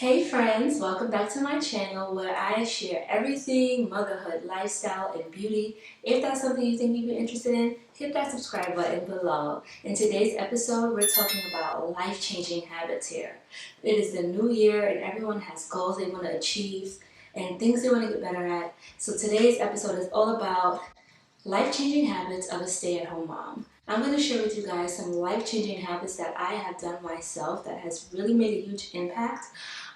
Hey friends, welcome back to my channel where I share everything motherhood, lifestyle, and beauty. If that's something you think you'd be interested in, hit that subscribe button below. In today's episode, we're talking about life-changing habits here. It is the new year and everyone has goals they want to achieve and things they want to get better at. So today's episode is all about life-changing habits of a stay-at-home mom. I'm going to share with you guys some life-changing habits that I have done myself that has really made a huge impact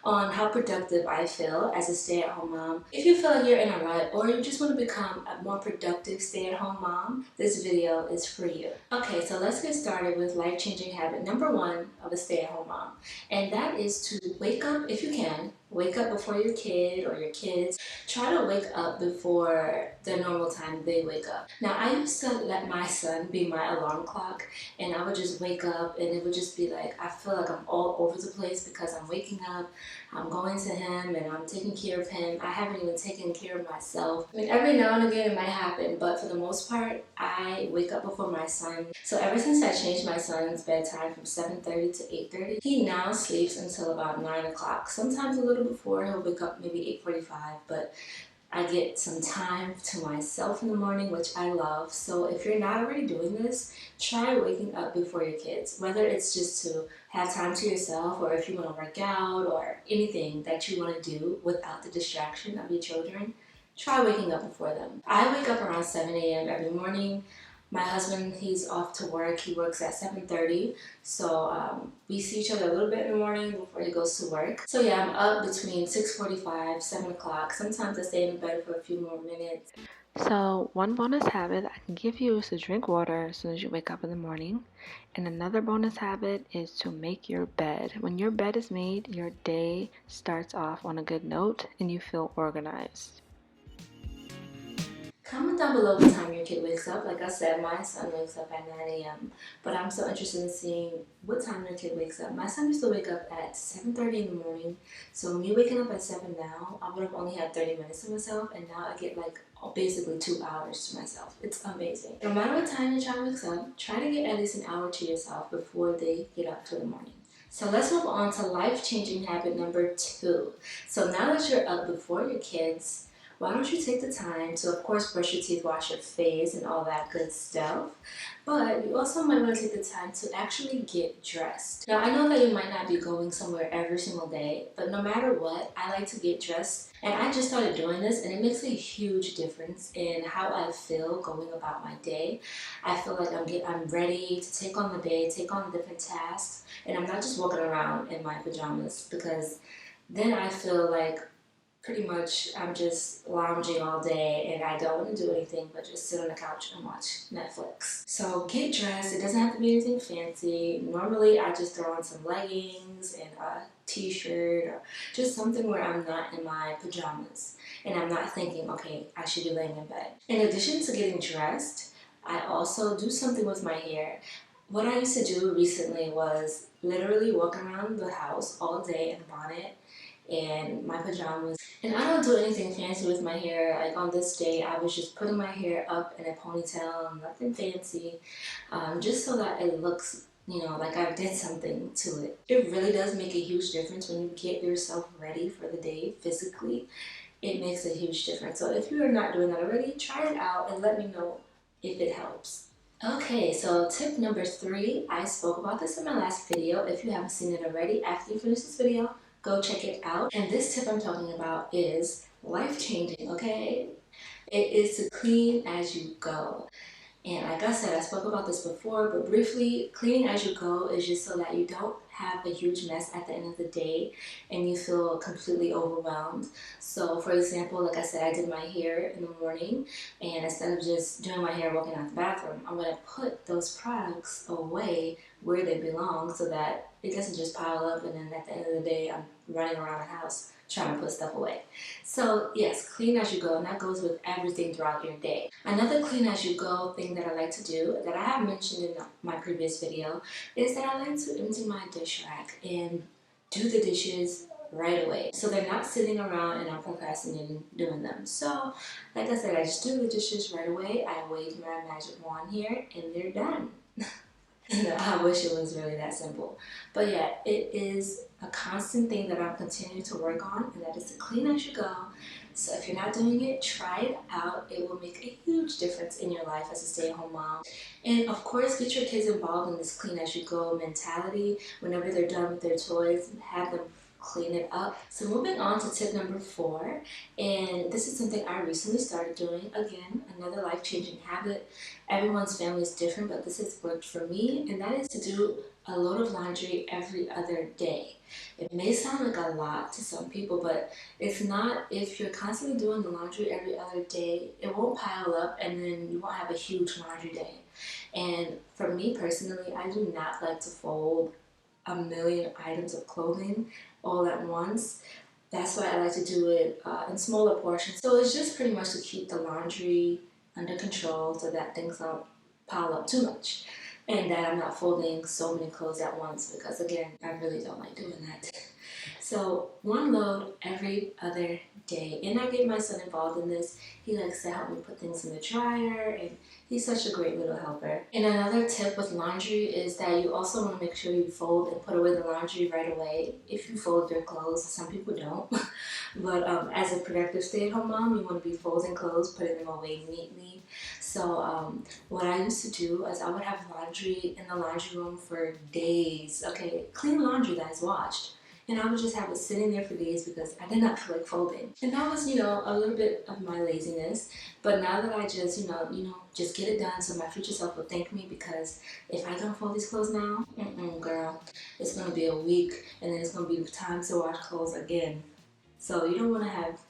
on how productive I feel as a stay-at-home mom. If you feel like you're in a rut or you just want to become a more productive stay-at-home mom, this video is for you. Okay, so let's get started with life-changing habit number one of a stay-at-home mom. And that is to wake up, if you can, wake up before your kid or your kids. Try to wake up before the normal time they wake up. Now, I used to let my son be my alarm clock, and I would just wake up and it would just be like, I feel like I'm all over the place because I'm waking up, I'm going to him, and I'm taking care of him. I haven't even taken care of myself. I mean, every now and again it might happen, but for the most part, I wake up before my son. So ever since I changed my son's bedtime from 7:30 to 8:30, he now sleeps until about 9 o'clock. Sometimes a little before, he'll wake up maybe 8:45, but I get some time to myself in the morning, which I love. So if you're not already doing this, try waking up before your kids, whether it's just to have time to yourself or if you want to work out or anything that you want to do without the distraction of your children. Try waking up before them. I wake up around 7 a.m. every morning. My husband, he's off to work. He works at 7:30, so we see each other a little bit in the morning before he goes to work. So yeah, I'm up between 6:45, 7 o'clock. Sometimes I stay in bed for a few more minutes. So, one bonus habit I can give you is to drink water as soon as you wake up in the morning. And another bonus habit is to make your bed. When your bed is made, your day starts off on a good note and you feel organized. Comment down below what time your kid wakes up. Like I said, my son wakes up at 9 a.m. But I'm so interested in seeing what time your kid wakes up. My son used to wake up at 7:30 in the morning. So me waking up at 7 now, I would have only had 30 minutes to myself. And now I get like basically 2 hours to myself. It's amazing. No matter what time your child wakes up, try to get at least an hour to yourself before they get up for the morning. So let's move on to life-changing habit number 2. So now that you're up before your kids, why don't you take the time to, of course, brush your teeth, wash your face, and all that good stuff. But you also might want to take the time to actually get dressed. Now, I know that you might not be going somewhere every single day, but no matter what, I like to get dressed. And I just started doing this, and it makes a huge difference in how I feel going about my day. I feel like I'm ready to take on the day, take on different tasks, and I'm not just walking around in my pajamas, because then I feel like pretty much I'm just lounging all day and I don't want to do anything but just sit on the couch and watch Netflix. So get dressed. It doesn't have to be anything fancy. Normally I just throw on some leggings and a t-shirt or just something where I'm not in my pajamas and I'm not thinking, okay, I should be laying in bed. In addition to getting dressed, I also do something with my hair. What I used to do recently was literally walk around the house all day in a bonnet and my pajamas. And I don't do anything fancy with my hair. Like on this day, I was just putting my hair up in a ponytail, nothing fancy, just so that it looks, like I did something to it. It really does make a huge difference when you get yourself ready for the day physically. It makes a huge difference. So if you are not doing that already, try it out and let me know if it helps. Okay, so tip number 3, I spoke about this in my last video. If you haven't seen it already, after you finish this video, go check it out. And this tip I'm talking about is life-changing, okay? It is to clean as you go. And like I said, I spoke about this before, but briefly, cleaning as you go is just so that you don't have a huge mess at the end of the day and you feel completely overwhelmed. So for example, like I said, I did my hair in the morning, and instead of just doing my hair walking out the bathroom, I'm going to put those products away where they belong so that it doesn't just pile up and then at the end of the day I'm running around the house trying to put stuff away. So yes, clean as you go, and that goes with everything throughout your day. Another clean as you go thing that I like to do, that I have mentioned in my previous video, is that I like to empty my dish rack and do the dishes right away. So they're not sitting around and I'm procrastinating doing them. So like I said, I just do the dishes right away. I wave my magic wand here and they're done. No, I wish it was really that simple. But yeah, it is a constant thing that I'm continuing to work on, and that is to clean as you go. So if you're not doing it, try it out. It will make a huge difference in your life as a stay-at-home mom. And of course, get your kids involved in this clean as you go mentality. Whenever they're done with their toys, have them clean it up. So moving on to tip number 4, and this is something I recently started doing. Again, another life-changing habit. Everyone's family is different, but this has worked for me, and that is to do a load of laundry every other day. It may sound like a lot to some people, but it's not. If you're constantly doing the laundry every other day, it won't pile up and then you won't have a huge laundry day. And for me personally, I do not like to fold a million items of clothing all at once. That's why I like to do it in smaller portions. So it's just pretty much to keep the laundry under control so that things don't pile up too much. And that I'm not folding so many clothes at once because, again, I really don't like doing that. So one load every other day. And I get my son involved in this. He likes to help me put things in the dryer, and he's such a great little helper. And another tip with laundry is that you also want to make sure you fold and put away the laundry right away. If you fold your clothes, some people don't. But as a productive stay-at-home mom, you want to be folding clothes, putting them away neatly. So what I used to do is I would have laundry in the laundry room for days. Okay, clean laundry that is washed. And I would just have it sitting there for days because I did not feel like folding. And that was, a little bit of my laziness. But now that I just, just get it done so my future self will thank me, because if I don't fold these clothes now, girl, it's going to be a week and then it's going to be time to wash clothes again. So you don't want to have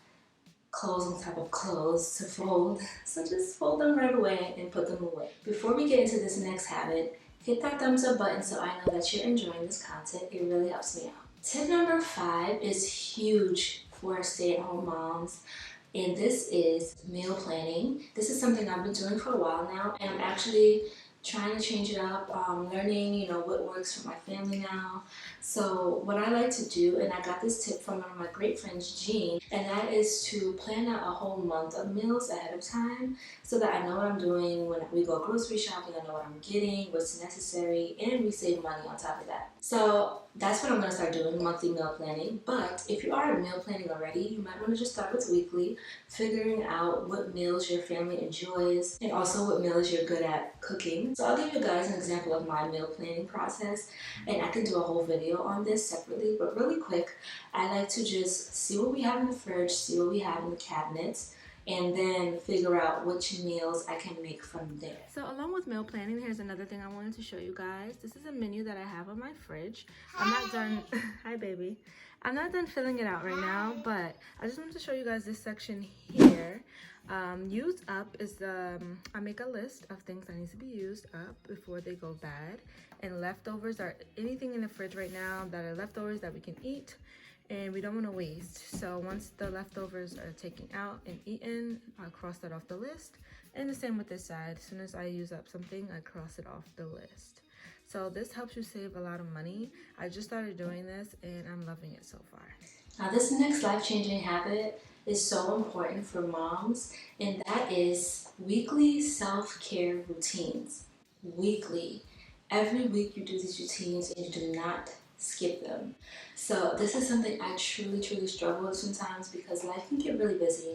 clothes on top of clothes to fold. So just fold them right away and put them away. Before we get into this next habit, hit that thumbs up button so I know that you're enjoying this content. It really helps me out. Tip number 5 is huge for stay-at-home moms, and this is meal planning. This is something I've been doing for a while now, and I'm actually trying to change it up, learning, what works for my family now. So what I like to do, and I got this tip from one of my great friends, Jean, and that is to plan out a whole month of meals ahead of time so that I know what I'm doing when we go grocery shopping. I know what I'm getting, what's necessary, and we save money on top of that. So that's what I'm going to start doing, monthly meal planning. But if you are meal planning already, you might want to just start with weekly, figuring out what meals your family enjoys and also what meals you're good at cooking. So I'll give you guys an example of my meal planning process, and I can do a whole video on this separately, but really quick, I like to just see what we have in the fridge, see what we have in the cabinets, and then figure out which meals I can make from there. So along with meal planning, here's another thing I wanted to show you guys. This is a menu that I have on my fridge. I'm not done. Hi, baby. I'm not done filling it out right now, but I just wanted to show you guys this section here. Used up is I make a list of things that need to be used up before they go bad, and leftovers are anything in the fridge right now that are leftovers that we can eat and we don't want to waste. So once the leftovers are taken out and eaten, I'll cross that off the list. And the same with this side. As soon as I use up something, I cross it off the list. So this helps you save a lot of money. I just started doing this and I'm loving it so far. Now this next life-changing habit is so important for moms, and that is weekly self-care routines. Weekly. Every week you do these routines and you do not skip them. So this is something I truly struggle with sometimes because life can get really busy,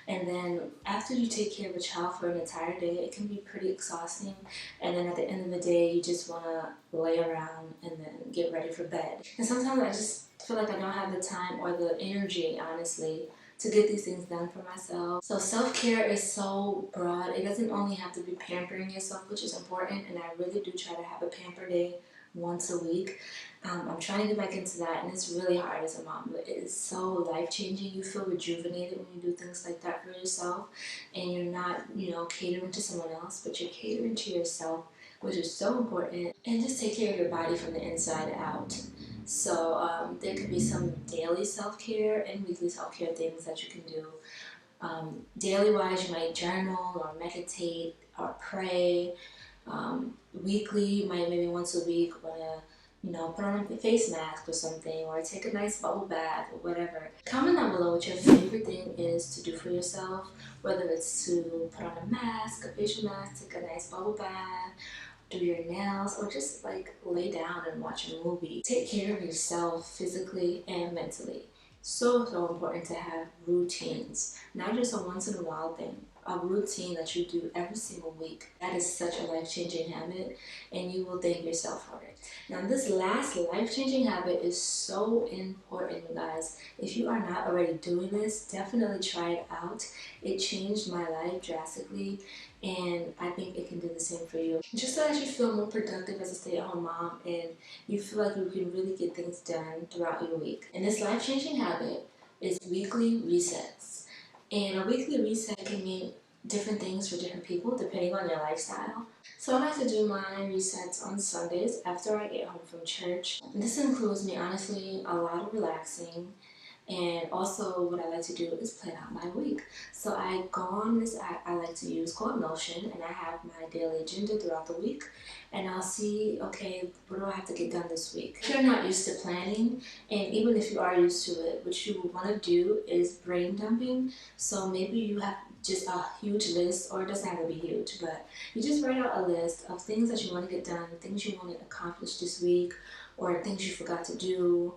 and then after you take care of a child for an entire day, it can be pretty exhausting, and then at the end of the day you just want to lay around and then get ready for bed. And sometimes I just feel like I don't have the time or the energy, honestly, to get these things done for myself. So self-care is so broad. It doesn't only have to be pampering yourself, which is important, and I really do try to have a pamper day once a week. I'm trying to get back into that, and it's really hard as a mom, but it is so life-changing. You feel rejuvenated when you do things like that for yourself, and you're not, catering to someone else, but you're catering to yourself, which is so important. And just take care of your body from the inside out. So there could be some daily self-care and weekly self-care things that you can do. Daily-wise, you might journal or meditate or pray. Weekly, you might maybe once a week want to, put on a face mask or something, or take a nice bubble bath or whatever. Comment down below what your favorite thing is to do for yourself, whether it's to put on a mask, a facial mask, take a nice bubble bath, do your nails, or just like lay down and watch a movie. Take care of yourself physically and mentally. So important to have routines, not just a once in a while thing. A routine that you do every single week. That is such a life-changing habit, and you will thank yourself for it. Now, this last life-changing habit is so important, you guys. If you are not already doing this, definitely try it out. It changed my life drastically, and I think it can do the same for you. Just so that you feel more productive as a stay-at-home mom, and you feel like you can really get things done throughout your week. And this life-changing habit is weekly resets. And a weekly reset can mean different things for different people depending on your lifestyle. So I like to do my resets on Sundays after I get home from church. This includes me honestly a lot of relaxing, and also what I like to do is plan out my week. So I go on this app I like to use called Notion, and I have my daily agenda throughout the week, and I'll see, okay, what do I have to get done this week? If you're not used to planning, and even if you are used to it, what you want to do is brain dumping. So maybe you have just a huge list, or it doesn't have to be huge, but you just write out a list of things that you want to get done, things you want to accomplish this week, or things you forgot to do,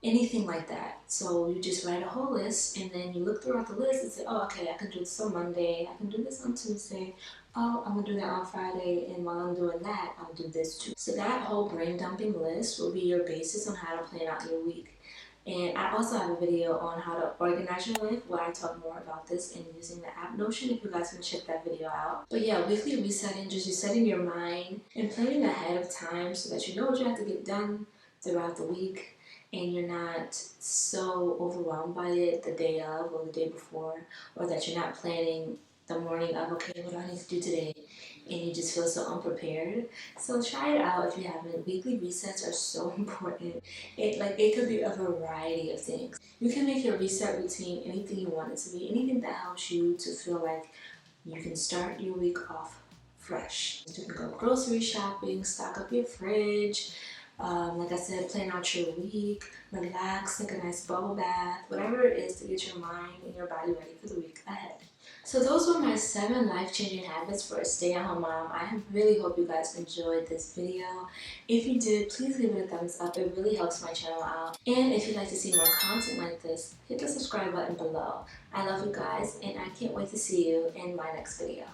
anything like that. So you just write a whole list, and then you look throughout the list and say, oh, okay, I can do this on Monday, I can do this on Tuesday, oh, I'm gonna do that on Friday, and while I'm doing that, I'll do this too. So that whole brain dumping list will be your basis on how to plan out your week. And I also have a video on how to organize your life where I talk more about this and using the app Notion, if you guys can check that video out. But yeah, weekly resetting, just resetting your mind and planning ahead of time so that you know what you have to get done throughout the week, and you're not so overwhelmed by it the day of or the day before, or that you're not planning the morning of, okay, what do I need to do today? And you just feel so unprepared. So try it out if you haven't. Weekly resets are so important. It could be a variety of things. You can make your reset routine anything you want it to be, anything that helps you to feel like you can start your week off fresh. You can go grocery shopping, stock up your fridge, like I said, plan out your week, relax, take a nice bubble bath, whatever it is to get your mind and your body ready for the week ahead. So those were my 7 life-changing habits for a stay-at-home mom. I really hope you guys enjoyed this video. If you did, please give it a thumbs up. It really helps my channel out. And if you'd like to see more content like this, hit the subscribe button below. I love you guys, and I can't wait to see you in my next video.